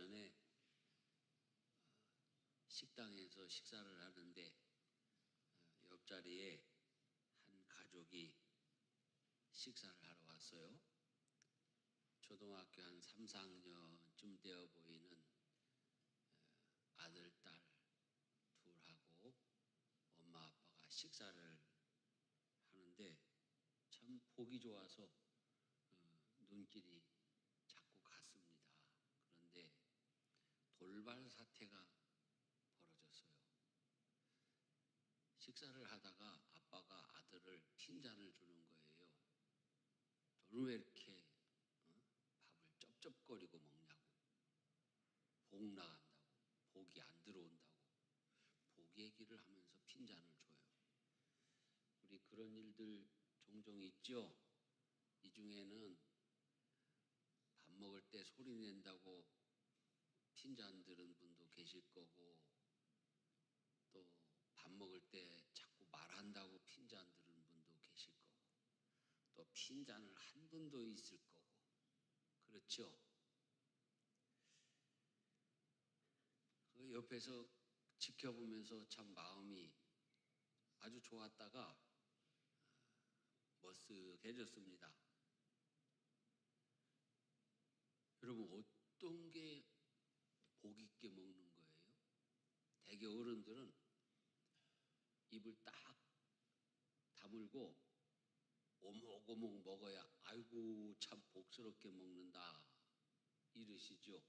전에 식당에서 식사를 하는데 옆자리에 한 가족이 식사를 하러 왔어요. 초등학교 한 3, 4학년쯤 되어 보이는 아들, 딸 둘하고 엄마, 아빠가 식사를 하는데 참 보기 좋아서 눈길이 자꾸 갔습니다. 그런데 돌발 사태가 벌어졌어요. 식사를 하다가 아빠가 아들을 핀잔을 주는 거예요. 너는 왜 이렇게 밥을 쩝쩝거리고 먹냐고, 복 나간다고, 복이 안 들어온다고 복 얘기를 하면서 핀잔을 줘요. 우리 그런 일들 종종 있죠. 이 중에는 밥 먹을 때 소리 낸다고 핀잔 들은 분도 계실 거고, 또 밥 먹을 때 자꾸 말한다고 핀잔 들은 분도 계실 거고, 또 핀잔을 한 분도 있을 거고, 그렇죠? 그 옆에서 지켜보면서 참 마음이 아주 좋았다가 머쓱해졌습니다. 여러분, 어떤 게 복 있게 먹는 거예요? 대개 어른들은 입을 딱 다물고 오목오목 먹어야 아이고 참 복스럽게 먹는다 이러시죠.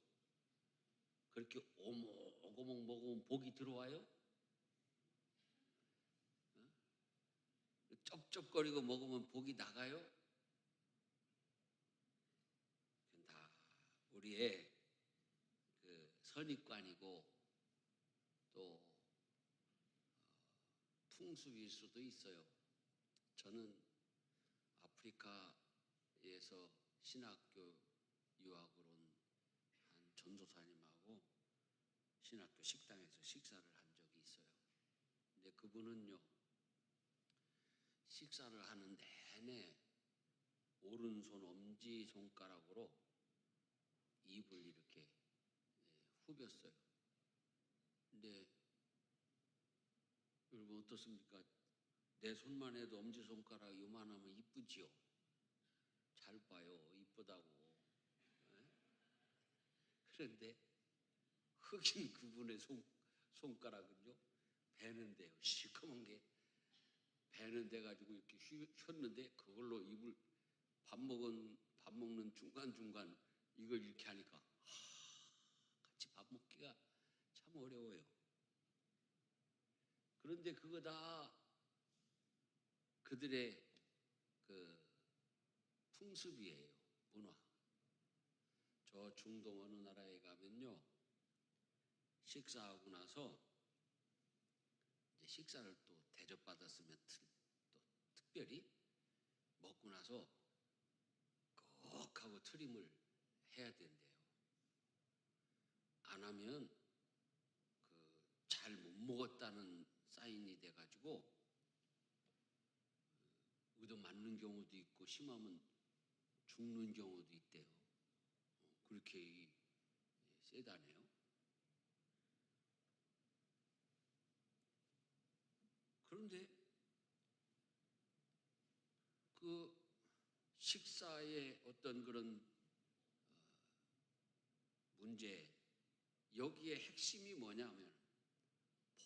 그렇게 오목오목 먹으면 복이 들어와요? 쩝쩝거리고 먹으면 복이 나가요? 그건 다 우리의 그 선입관이고 또 풍습일 수도 있어요. 저는 아프리카에서 신학교 유학을 온 한 전도사님하고 신학교 식당에서 식사를 한 적이 있어요. 근데 그분은요, 식사를 하는 내내 오른손 엄지 손가락으로 입을 이렇게 후볐어요. 근데 여러분 어떻습니까? 내 손만 해도 엄지손가락 요만하면 이쁘지요? 잘 봐요. 이쁘다고. 그런데 흑인 그분의 손가락은요, 배는데요. 시커먼 게 배는 돼 가지고 이렇게 휘었는데 그걸로 입을 밥 먹는 중간중간 이걸 이렇게 하니까 같이 밥 먹기가 참 어려워요. 그런데 그거 다 그들의 그 풍습이에요. 문화. 저 중동 어느 나라에 가면요, 식사하고 나서 이제 식사를 또 대접받았으면 또 특별히 먹고 나서 꼭 하고 트림을 해야 된대요. 안 하면 그 잘 못 먹었다는 사인이 돼가지고 얻어맞는 경우도 있고 심하면 죽는 경우도 있대요. 그렇게 세다네요. 그런데 그 식사의 어떤 그런 문제, 여기에 핵심이 뭐냐면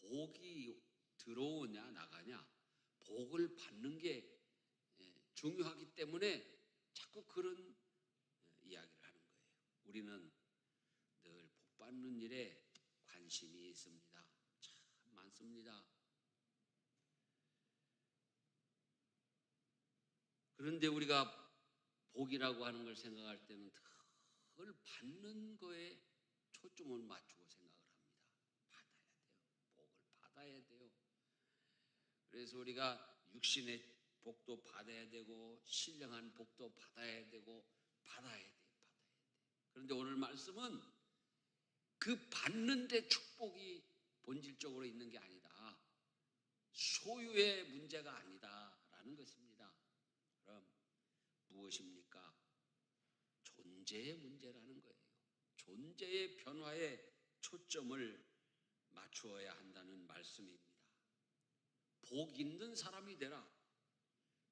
복이 들어오냐 나가냐, 복을 받는 게 중요하기 때문에 자꾸 그런 이야기를 하는 거예요. 우리는 늘 복 받는 일에 관심이 있습니다. 참 많습니다. 그런데 우리가 복이라고 하는 걸 생각할 때는 늘 받는 거에 초점을 맞추고 생각을 합니다. 받아야 돼요. 복을 받아야 돼요. 그래서 우리가 육신의 복도 받아야 되고 신령한 복도 받아야 되고 받아야 돼요. 그런데 오늘 말씀은 그 받는 데 축복이 본질적으로 있는 게 아니다. 소유의 문제가 아니다라는 것입니다. 그럼 무엇입니까? 존재의 문제라는 거예요. 존재의 변화에 초점을 맞추어야 한다는 말씀입니다. 복 있는 사람이 되라.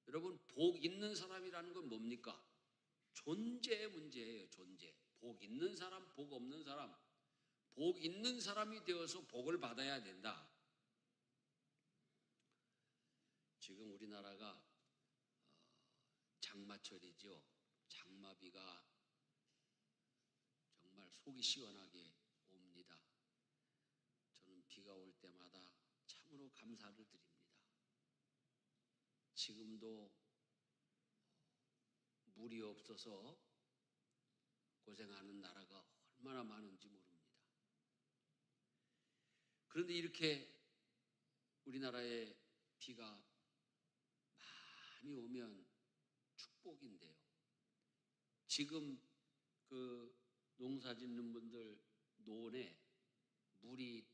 여러분, 복 있는 사람이라는 건 뭡니까? 존재의 문제예요. 존재. 복 있는 사람, 복 없는 사람. 복 있는 사람이 되어서 복을 받아야 된다. 지금 우리나라가 장마철이죠. 장마비가 정말 속이 시원하게 옵니다. 저는 비가 올 때마다 참으로 감사를 드립니다. 지금도 물이 없어서 고생하는 나라가 얼마나 많은지 모릅니다. 그런데 이렇게 우리나라에 비가 많이 오면 축복인데요. 지금 그 농사 짓는 분들 논에 물이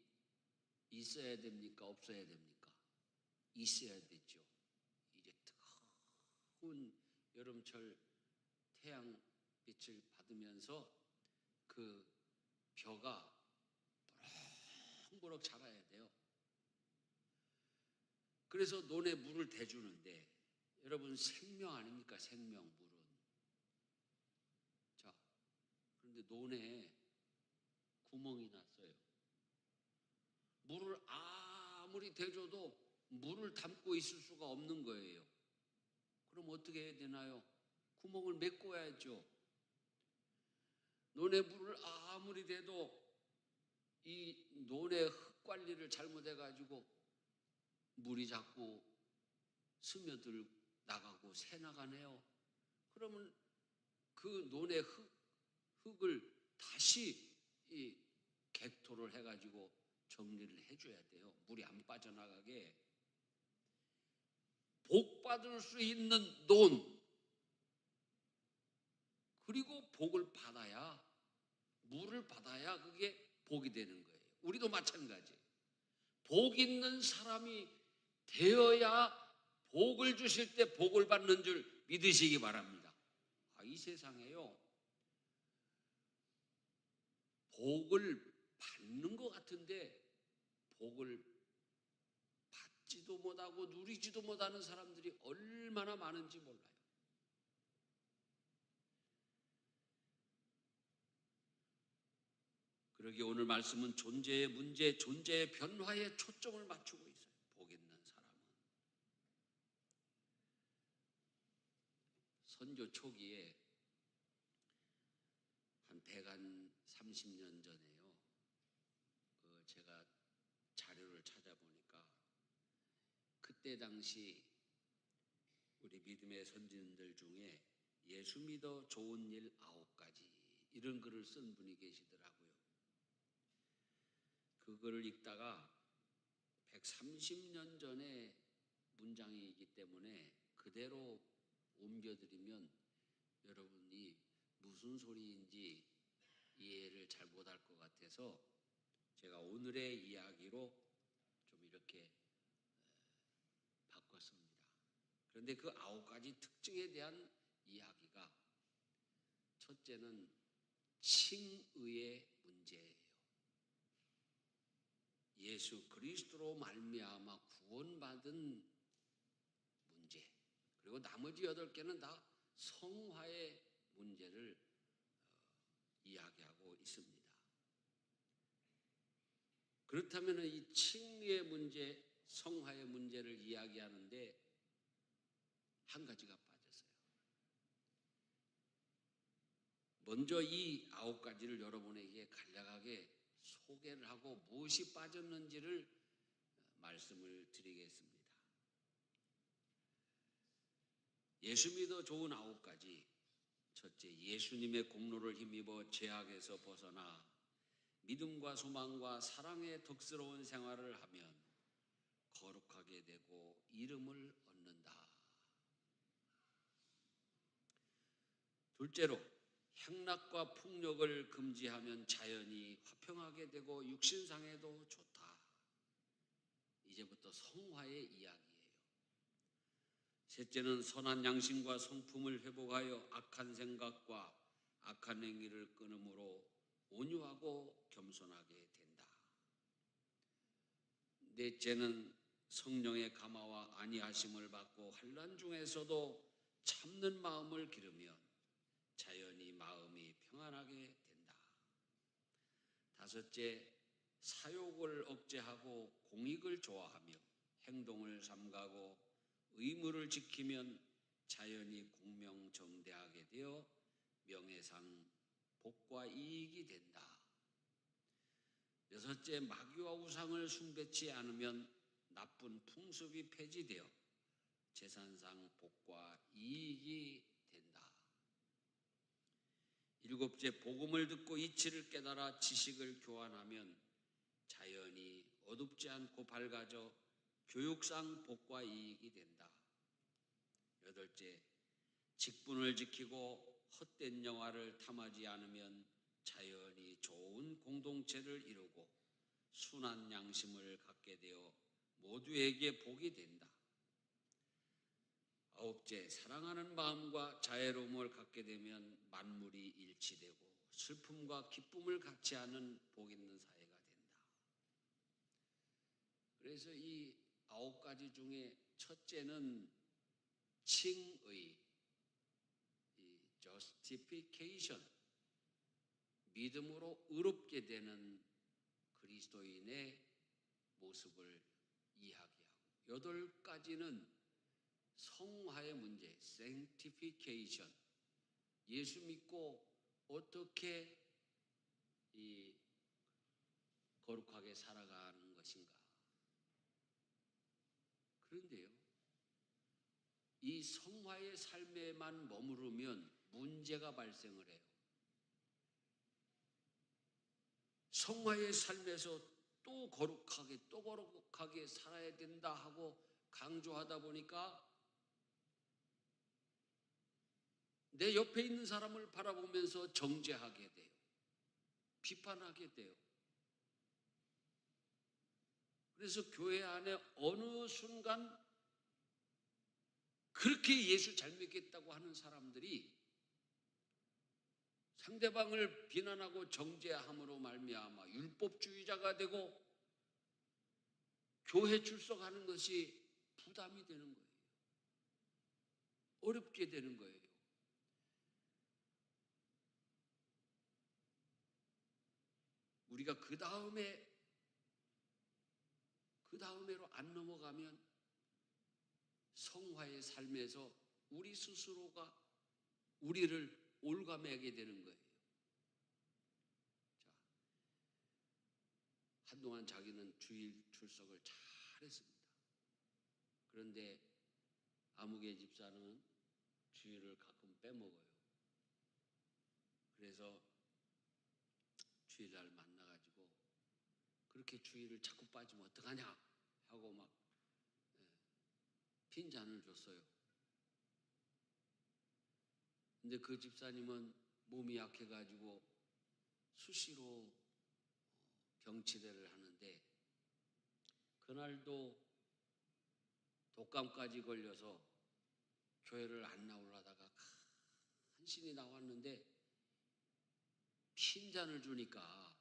있어야 됩니까? 없어야 됩니까? 있어야 되죠. 이제 뜨거운 여름철 태양빛을 받으면서 그 벼가 보락보락 자라야 돼요. 그래서 논에 물을 대주는데 여러분 생명 아닙니까? 생명 물은. 자, 그런데 논에 구멍이 났어요. 물을 아무리 대줘도 물을 담고 있을 수가 없는 거예요. 그럼 어떻게 해야 되나요? 구멍을 메꿔야죠. 논에 물을 아무리 대도 이 논의 흙 관리를 잘못해가지고 물이 자꾸 스며들 나가고 새 나가네요. 그러면 그 논의 흙을 다시 이 객토를 해가지고 정리를 해줘야 돼요. 물이 안 빠져나가게. 복 받을 수 있는 논, 그리고 복을 받아야, 물을 받아야 그게 복이 되는 거예요. 우리도 마찬가지. 복 있는 사람이 되어야 복을 주실 때 복을 받는 줄 믿으시기 바랍니다. 이 세상에요, 복을 받는 것 같은데 복을 받지도 못하고 누리지도 못하는 사람들이 얼마나 많은지 몰라요. 그러기에 오늘 말씀은 존재의 문제, 존재의 변화에 초점을 맞추고 있어요. 복 있는 사람은. 선교 초기에 한 130년 전에요. 제가 자료를 찾아보니까 그때 당시 우리 믿음의 선진들 중에 예수 믿어 좋은 일 9가지 이런 글을 쓴 분이 계시더라고요. 그거를 읽다가 130년 전의 문장이기 때문에 그대로 옮겨드리면 여러분이 무슨 소리인지 이해를 잘 못할 것 같아서 제가 오늘의 이야기로 좀 이렇게 바꿨습니다. 그런데 그 9가지 특징에 대한 이야기가, 첫째는 칭의의 문제예요. 예수 그리스도로 말미암아 구원받은 문제. 그리고 나머지 8개는 다 성화의 문제를 이야기하고 있습니다. 그렇다면 이 칭의의 문제, 성화의 문제를 이야기하는데 한 가지가 빠졌어요. 먼저 이 9가지를 여러분에게 간략하게 소개를 하고 무엇이 빠졌는지를 말씀을 드리겠습니다. 예수 믿어 좋은 9가지. 첫째, 예수님의 공로를 힘입어 죄악에서 벗어나 믿음과 소망과 사랑의 덕스러운 생활을 하면 거룩하게 되고 이름을 얻는다. 둘째로, 행락과 폭력을 금지하면 자연이 화평하게 되고 육신상에도 좋다. 이제부터 성화의 이야기예요. 셋째는 선한 양심과 성품을 회복하여 악한 생각과 악한 행위를 끊음으로 온유하고 겸손하게 된다. 넷째는 성령의 감화와 안위하심을 받고 환난 중에서도 참는 마음을 기르면 자연히 마음이 평안하게 된다. 다섯째, 사욕을 억제하고 공익을 좋아하며 행동을 삼가고 의무를 지키면 자연히 공명정대하게 되어 명예상 복과 이익이 된다. 여섯째, 마귀와 우상을 숭배치 않으면 나쁜 풍습이 폐지되어 재산상 복과 이익이 된다. 일곱째, 복음을 듣고 이치를 깨달아 지식을 교환하면 자연히 어둡지 않고 밝아져 교육상 복과 이익이 된다. 여덟째, 직분을 지키고 헛된 영화를 탐하지 않으면 자연히 좋은 공동체를 이루고 순한 양심을 갖게 되어 모두에게 복이 된다. 아홉째, 사랑하는 마음과 자애로움을 갖게 되면 만물이 일치되고 슬픔과 기쁨을 같이 하는 복 있는 사회가 된다. 그래서 이 9가지 중에 첫째는 칭의, 이 justification, 믿음으로 의롭게 되는 그리스도인의 모습을 이야기하고, 8가지는 성화의 문제, sanctification, 예수 믿고 어떻게 이 거룩하게 살아가는 것인가. 그런데요, 이 성화의 삶에만 머무르면 문제가 발생을 해요. 성화의 삶에서 또 거룩하게 살아야 된다 하고 강조하다 보니까 내 옆에 있는 사람을 바라보면서 정죄하게 돼요. 비판하게 돼요. 그래서 교회 안에 어느 순간 그렇게 예수 잘 믿겠다고 하는 사람들이 상대방을 비난하고 정죄함으로 말미암아 율법주의자가 되고 교회 출석하는 것이 부담이 되는 거예요. 어렵게 되는 거예요. 우리가 그 다음에로 안 넘어가면 성화의 삶에서 우리 스스로가 우리를 올가매게 되는 거예요. 자, 한동안 자기는 주일 출석을 잘했습니다. 그런데 아무개 집사는 주일을 가끔 빼먹어요. 그래서 주일날 만나가지고 그렇게 주일을 자꾸 빠지면 어떡하냐 하고 막 핀잔을 줬어요. 근데 그 집사님은 몸이 약해가지고 수시로 병치레를 하는데 그날도 독감까지 걸려서 교회를 안 나오려다가 간신히 나왔는데 핀잔을 주니까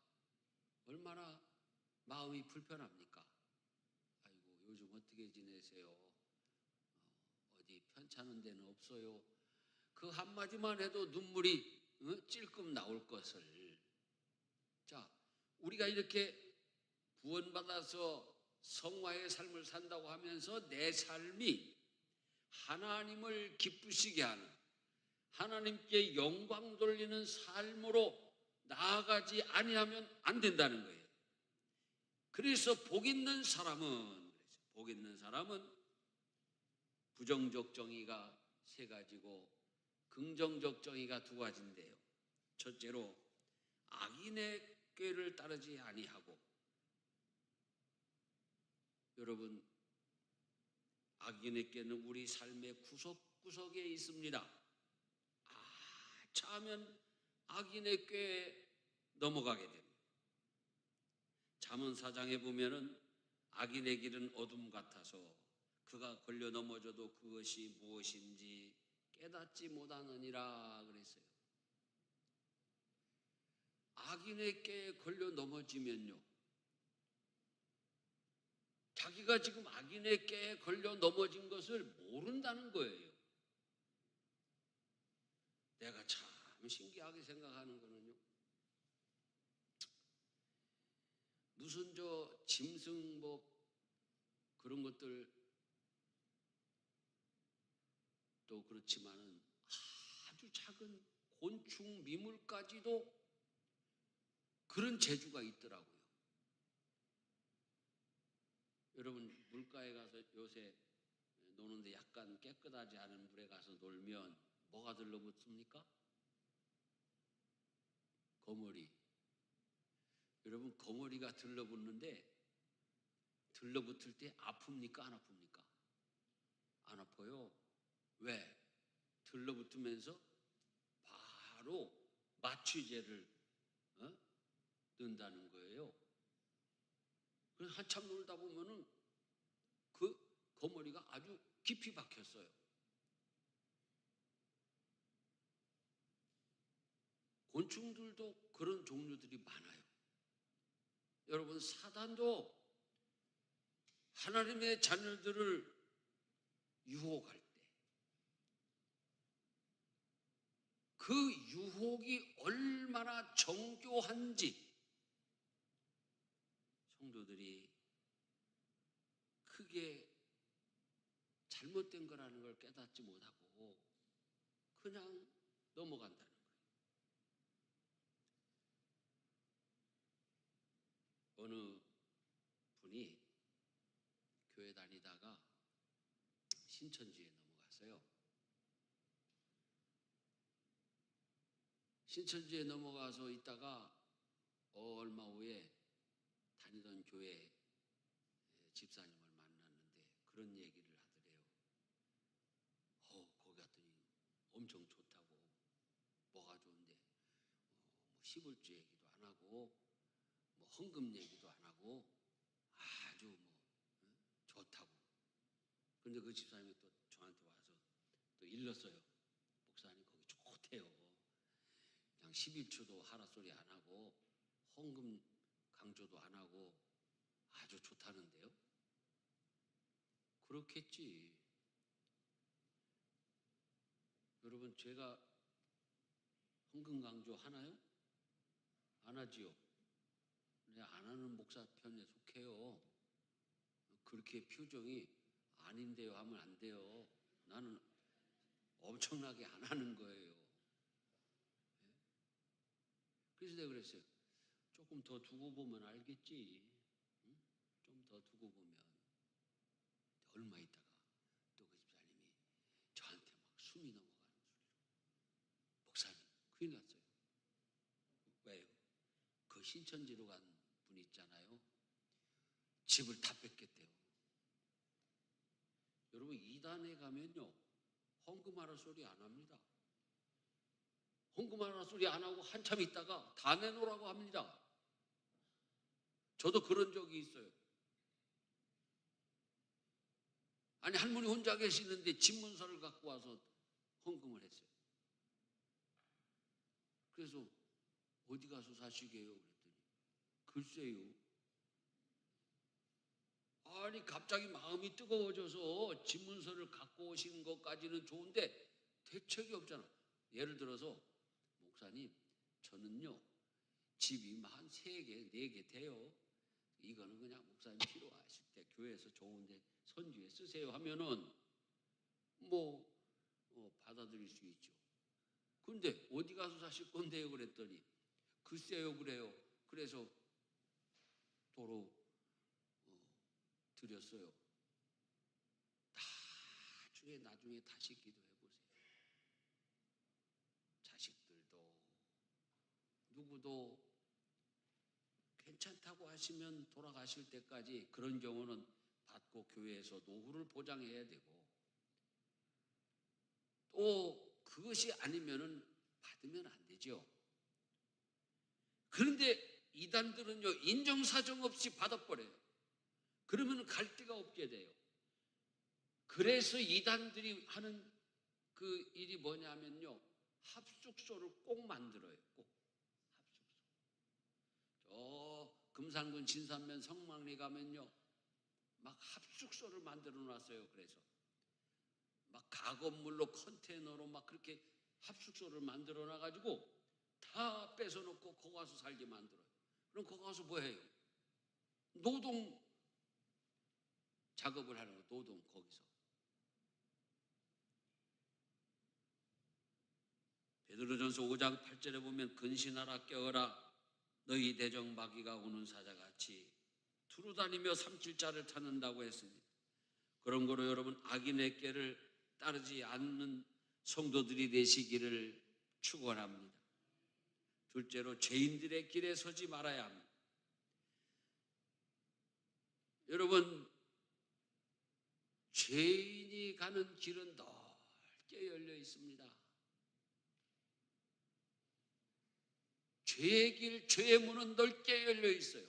얼마나 마음이 불편합니까? 아이고, 요즘 어떻게 지내세요? 어디 편찮은 데는 없어요? 그 한마디만 해도 눈물이 찔끔 나올 것을. 자, 우리가 이렇게 구원받아서 성화의 삶을 산다고 하면서 내 삶이 하나님을 기쁘시게 하는, 하나님께 영광 돌리는 삶으로 나아가지 아니하면 안 된다는 거예요. 그래서 복 있는 사람은 부정적 정의가 3가지고 긍정적 정의가 2가지인데요. 첫째로 악인의 꾀를 따르지 아니하고, 여러분, 악인의 꾀는 우리 삶의 구석구석에 있습니다. 차하면 악인의 꾀에 넘어가게 됩니다. 잠언 4장에 보면은 악인의 길은 어둠 같아서 그가 걸려 넘어져도 그것이 무엇인지 깨닫지 못하느니라 그랬어요. 악인의 꾀에 걸려 넘어지면요, 자기가 지금 악인의 꾀에 걸려 넘어진 것을 모른다는 거예요. 내가 참 신기하게 생각하는 거는요, 무슨 짐승 그런 것들 또 그렇지만은 아주 작은 곤충 미물까지도 그런 재주가 있더라고요. 여러분, 물가에 가서 요새 노는데 약간 깨끗하지 않은 물에 가서 놀면 뭐가 들러붙습니까? 거머리. 여러분, 거머리가 들러붙는데 들러붙을 때 아픕니까? 안 아픕니까? 안 아파요. 왜? 들러붙으면서 바로 마취제를 넣는다는 거예요. 그래서 한참 놀다 보면은 그 거머리가 아주 깊이 박혔어요. 곤충들도 그런 종류들이 많아요. 여러분, 사단도 하나님의 자녀들을 유혹할 때 그 유혹이 얼마나 정교한지 성도들이 크게 잘못된 거라는 걸 깨닫지 못하고 그냥 넘어간다는 거예요. 어느 분이 교회 다니다가 신천지에 넘어갔어요. 신천지에 넘어가서 있다가 얼마 후에 다니던 교회 집사님을 만났는데 그런 얘기를 하더래요. 거기 갔더니 엄청 좋다고. 뭐가 좋은데 뭐 시불주 얘기도 안 하고 뭐 헌금 얘기도 안 하고 아주 좋다고. 그런데 그 집사님이 또 저한테 와서 또 일렀어요. 목사님, 거기 좋대요. 그냥 11초도 하라 소리 안 하고 헌금 강조도 안 하고 아주 좋다는데요. 그렇겠지. 여러분, 제가 헌금 강조 하나요? 안 하지요. 내가 안 하는 목사 편에 속해요. 그렇게 표정이 아닌데요 하면 안 돼요. 나는 엄청나게 안 하는 거예요. 그래서 내가 그랬어요. 조금 더 두고 보면 알겠지. 응? 좀 더 두고 보면. 얼마 있다가 또 그 집사님이 저한테 막 숨이 넘어가는 소리로. 목사님, 큰일 났어요. 왜요? 그 신천지로 간 분 있잖아요. 집을 다 뺏겼대요. 여러분, 이단에 가면요, 헌금하라 소리 안 합니다. 헌금하라 소리 안 하고 한참 있다가 다 내놓으라고 합니다. 저도 그런 적이 있어요. 아니, 할머니 혼자 계시는데 집문서를 갖고 와서 헌금을 했어요. 그래서 어디 가서 사시게요? 그랬더니 글쎄요. 아니, 갑자기 마음이 뜨거워져서 집문서를 갖고 오시는 것까지는 좋은데 대책이 없잖아. 예를 들어서 목사님, 저는요 집이 한 3개, 4개 돼요. 이거는 그냥 목사님 필요하실 때 교회에서 좋은데 선주에 쓰세요 하면은 받아들일 수 있죠. 그런데 어디 가서 사실 건데요? 그랬더니 글쎄요 그래요. 그래서 도로 드렸어요. 나중에 다시 기도해보세요. 자식들도 누구도 괜찮다고 하시면 돌아가실 때까지 그런 경우는 받고 교회에서 노후를 보장해야 되고, 또 그것이 아니면은 받으면 안 되죠. 그런데 이단들은요, 인정사정 없이 받아버려요. 그러면 갈 데가 없게 돼요. 그래서 이단들이 하는 그 일이 뭐냐면요, 합숙소를 꼭 만들어요. 꼭 합숙소. 금산군 진산면 성막리 가면요, 막 합숙소를 만들어 놨어요. 그래서 막 가건물로 컨테이너로 막 그렇게 합숙소를 만들어 놔가지고 다 뺏어놓고 거기 가서 살게 만들어요. 그럼 거기 가서 뭐 해요? 노동 작업을 하는 거, 노동 거기서. 베드로전서 5장 8절에 보면 근신하라 깨어라 너희 대적 마귀가 오는 사자같이 두루다니며 삼킬자를 찾는다고 했으니 그런 거로 여러분 악인의 꾀를 따르지 않는 성도들이 되시기를 축원합니다. 둘째로 죄인들의 길에 서지 말아야 합니다. 여러분, 죄인이 가는 길은 넓게 열려 있습니다. 죄의 길, 죄의 문은 넓게 열려 있어요.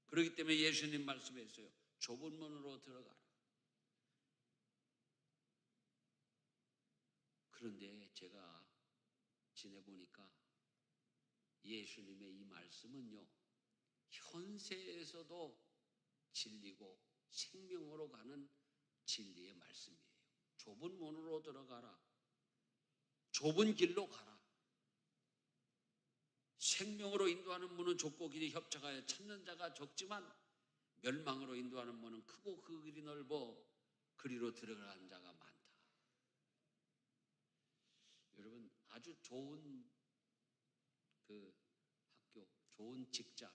그렇기 때문에 예수님 말씀했어요. 좁은 문으로 들어가라. 그런데 제가 지내보니까 예수님의 이 말씀은요, 현세에서도 진리고 생명으로 가는 진리의 말씀이에요. 좁은 문으로 들어가라. 좁은 길로 가라. 생명으로 인도하는 문은 좁고 길이 협착하여 찾는 자가 적지만 멸망으로 인도하는 문은 크고 그 길이 넓어 그리로 들어가는 자가 많다. 여러분, 아주 좋은 그 학교, 좋은 직장,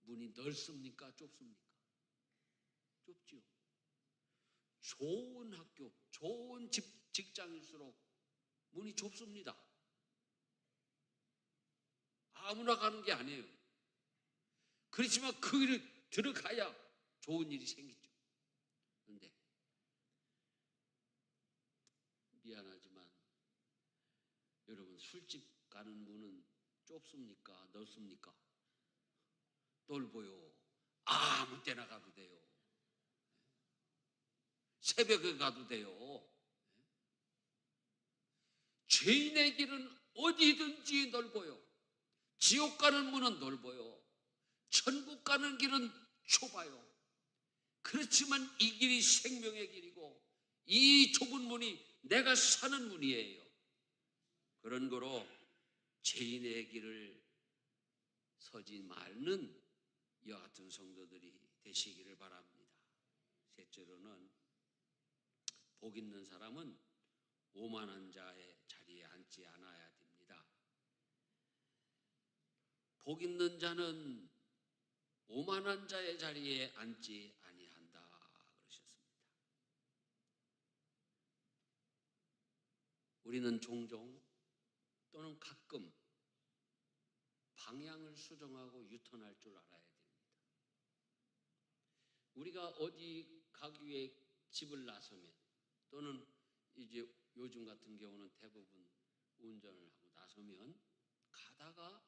문이 넓습니까? 좁습니까? 좁지요. 좋은 학교, 좋은 직장일수록 문이 좁습니다. 아무나 가는 게 아니에요. 그렇지만 그 길을 들어가야 좋은 일이 생기죠. 그런데 미안하지만 여러분, 술집 가는 문은 좁습니까? 넓습니까? 넓어요. 아무 때나 가도 돼요. 새벽에 가도 돼요. 죄인의 길은 어디든지 넓어요. 지옥 가는 문은 넓어요. 천국 가는 길은 좁아요. 그렇지만 이 길이 생명의 길이고 이 좁은 문이 내가 사는 문이에요. 그런 거로 죄인의 길을 서지 말는 이와 같은 성도들이 되시기를 바랍니다. 셋째로는 복 있는 사람은 오만한 자의 자리에 앉지 않아야 됩니다. 복 있는 자는 오만한 자의 자리에 앉지 아니한다 그러셨습니다. 우리는 종종 또는 가끔 방향을 수정하고 유턴할 줄 알아야 됩니다. 우리가 어디 가기 위해 집을 나서면 또는 이제 요즘 같은 경우는 대부분 운전을 하고 나서면 가다가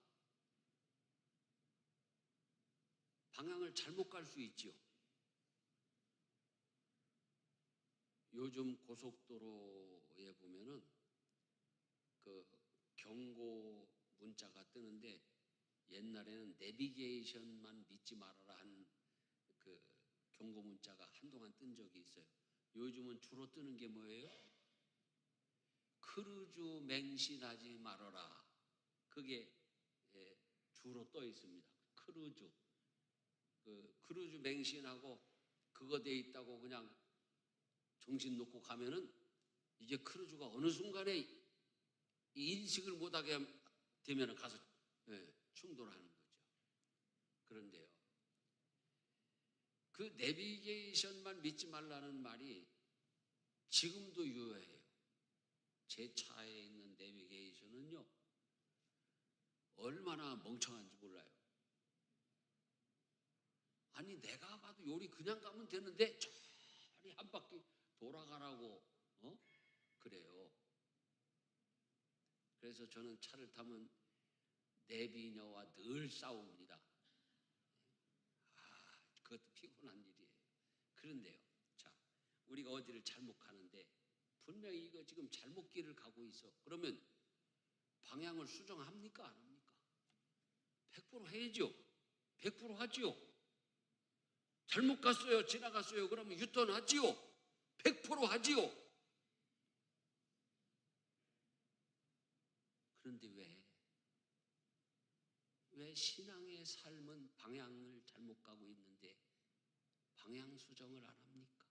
방향을 잘못 갈 수 있죠. 요즘 고속도로에 보면은 그 경고 문자가 뜨는데 옛날에는 내비게이션만 믿지 말아라 하는 그 경고 문자가 한동안 뜬 적이 있어요. 요즘은 주로 뜨는 게 뭐예요? 크루즈 맹신하지 말아라. 그게 주로 떠 있습니다. 크루즈. 그 크루즈 맹신하고 그거 돼 있다고 그냥 정신 놓고 가면은 이제 크루즈가 어느 순간에 인식을 못하게 되면 가서 충돌하는 거죠. 그런데요, 그 내비게이션만 믿지 말라는 말이 지금도 유효해요. 제 차에 있는 내비게이션은요, 얼마나 멍청한지 몰라요. 아니, 내가 봐도 요리 그냥 가면 되는데 저리 한 바퀴 돌아가라고 그래요. 그래서 저는 차를 타면 내비녀와 늘 싸웁니다. 그것도 피곤한 일이에요. 그런데요, 자, 우리가 어디를 잘못 가는데 분명히 이거 지금 잘못 길을 가고 있어. 그러면 방향을 수정합니까? 안 합니까? 100% 해야죠. 100% 하지요. 잘못 갔어요. 지나갔어요. 그러면 유턴하지요. 100% 하지요. 그런데 왜 신앙의 삶은 방향을 잘못 가고 있는데 방향 수정을 안 합니까?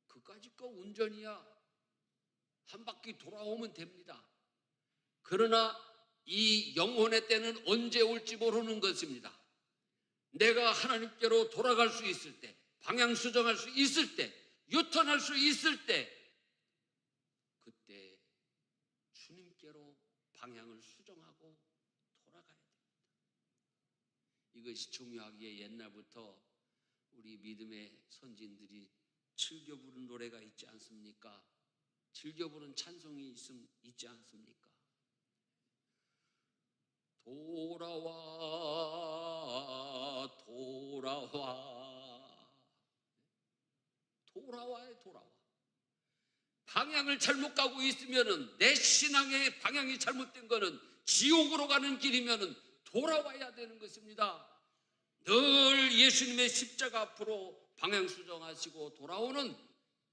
그까짓 거 운전이야. 한 바퀴 돌아오면 됩니다. 그러나 이 영혼의 때는 언제 올지 모르는 것입니다. 내가 하나님께로 돌아갈 수 있을 때, 방향 수정할 수 있을 때, 유턴할 수 있을 때, 그때 주님께로 방향을 수정하고 돌아가야 됩니다. 이것이 중요하기에 옛날부터 우리 믿음의 선진들이 즐겨 부른 노래가 있지 않습니까? 즐겨 부른 찬송이 있지 않습니까? 돌아와 돌아와 돌아와. 방향을 잘못 가고 있으면은, 내 신앙의 방향이 잘못된 거는 지옥으로 가는 길이면은 돌아와야 되는 것입니다. 늘 예수님의 십자가 앞으로 방향 수정하시고 돌아오는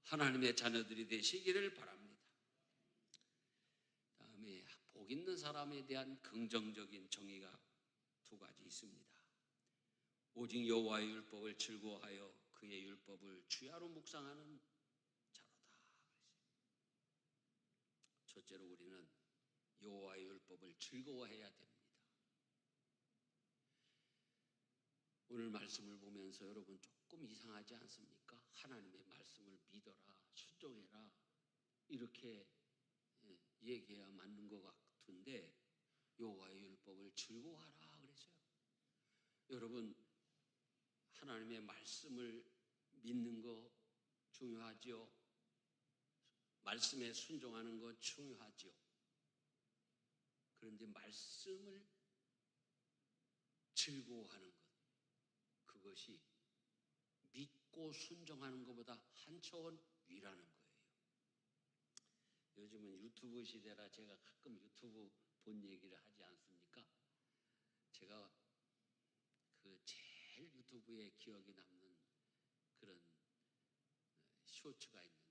하나님의 자녀들이 되시기를 바랍니다. 다음에 복 있는 사람에 대한 긍정적인 정의가 두 가지 있습니다. 오직 여호와의 율법을 즐거워하여 그의 율법을 주야로 묵상하는 자로다. 첫째로 우리는 여호와의 율법을 즐거워해야 됩니다. 오늘 말씀을 보면서 여러분 조금 이상하지 않습니까? 하나님의 말씀을 믿어라, 순종해라, 이렇게 얘기해야 맞는 것 같은데 여호와의 율법을 즐거워하라 그랬어요. 여러분, 하나님의 말씀을 믿는 거 중요하지요. 말씀에 순종하는 거 중요하지요. 그런데 말씀을 즐거워하는 것, 그것이 믿고 순종하는 것보다 한 차원 위라는 거예요. 요즘은 유튜브 시대라 제가 가끔 유튜브 본 얘기를 하지 않습니까? 제가 그 제일 유튜브에 기억에 남는 그런 쇼츠가 있는데요.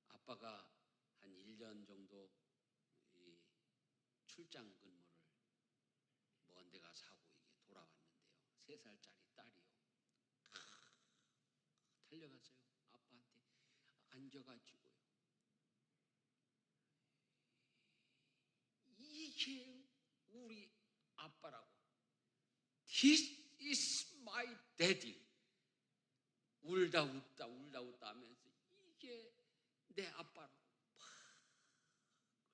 아빠가 한 1년 정도 이 출장 근무를 먼 데 가서 하고 이게 돌아왔는데요. 3살짜리 딸이요. 달려갔어요. 아빠한테 앉아가지고요. 이게 우리 아빠라고. This is my daddy. 울다 웃다 하면서 이게 내 아빠라고.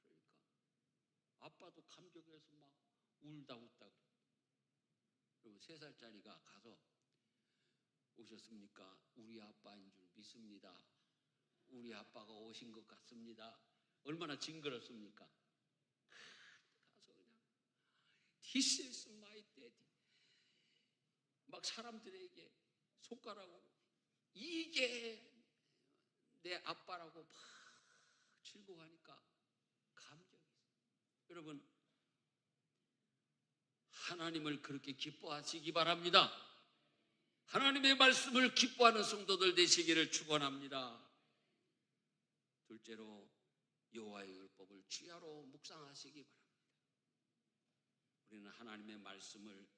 그러니까 아빠도 감격해서 막 울다 웃다. 그리고 3살짜리가 가서, 오셨습니까? 우리 아빠인 줄 믿습니다. 우리 아빠가 오신 것 같습니다. 얼마나 징그럽습니까? 가서 그냥 This is my daddy. 막 사람들에게 손가락으로 이게 내 아빠라고 막 즐거워하니까 감격이 있어요. 여러분, 하나님을 그렇게 기뻐하시기 바랍니다. 하나님의 말씀을 기뻐하는 성도들 되시기를 축원합니다. 둘째로 여호와의 율법을 주야로 묵상하시기 바랍니다. 우리는 하나님의 말씀을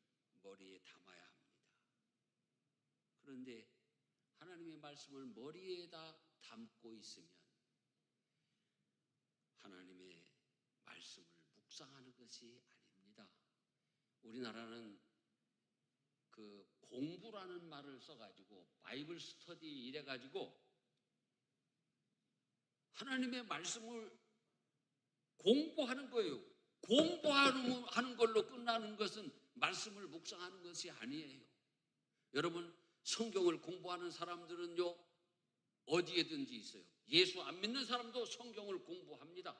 머리에 담아야 합니다. 그런데 하나님의 말씀을 머리에다 담고 있으면 하나님의 말씀을 묵상하는 것이 아닙니다. 우리나라는 그 공부라는 말을 써가지고 바이블 스터디 이래가지고 하나님의 말씀을 공부하는 거예요. 공부하는 걸로 끝나는 것은 말씀을 묵상하는 것이 아니에요. 여러분, 성경을 공부하는 사람들은요, 어디에든지 있어요. 예수 안 믿는 사람도 성경을 공부합니다.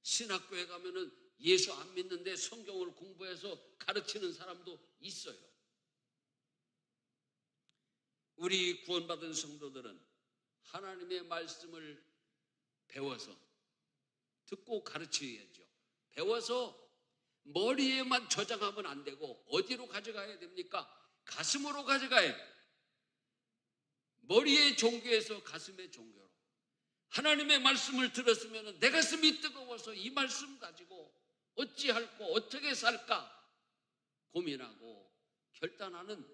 신학교에 가면은 예수 안 믿는데 성경을 공부해서 가르치는 사람도 있어요. 우리 구원받은 성도들은 하나님의 말씀을 배워서 듣고 가르쳐야죠. 배워서 머리에만 저장하면 안 되고 어디로 가져가야 됩니까? 가슴으로 가져가야 돼요. 머리의 종교에서 가슴의 종교로. 하나님의 말씀을 들었으면 내 가슴이 뜨거워서 이 말씀 가지고 어찌할꼬 어떻게 살까 고민하고 결단하는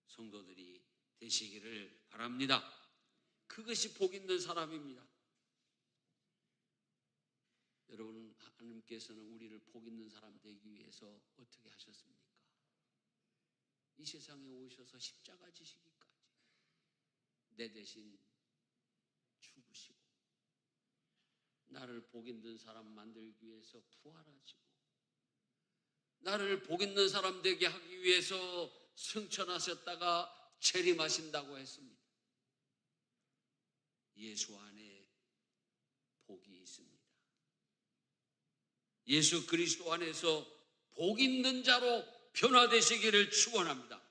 성도들이 되시기를 바랍니다. 그것이 복 있는 사람입니다. 여러분, 하나님께서는 우리를 복 있는 사람 되기 위해서 어떻게 하셨습니까? 이 세상에 오셔서 십자가 지시기까지 내 대신 죽으시고 나를 복 있는 사람 만들기 위해서 부활하시고 나를 복 있는 사람 되게 하기 위해서 승천하셨다가 재림하신다고 했습니다. 예수 안에 복이 있습니다. 예수 그리스도 안에서 복 있는 자로 변화되시기를 축원합니다.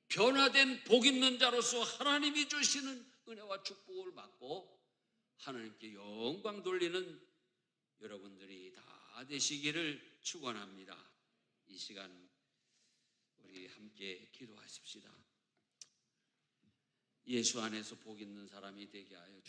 변화된 복 있는 자로서 하나님이 주시는 은혜와 축복을 받고 하나님께 영광 돌리는 여러분들이 다 되시기를 축원합니다. 이 시간 우리 함께 기도하십시다. 예수 안에서 복 있는 사람이 되게 하여 주시옵소서.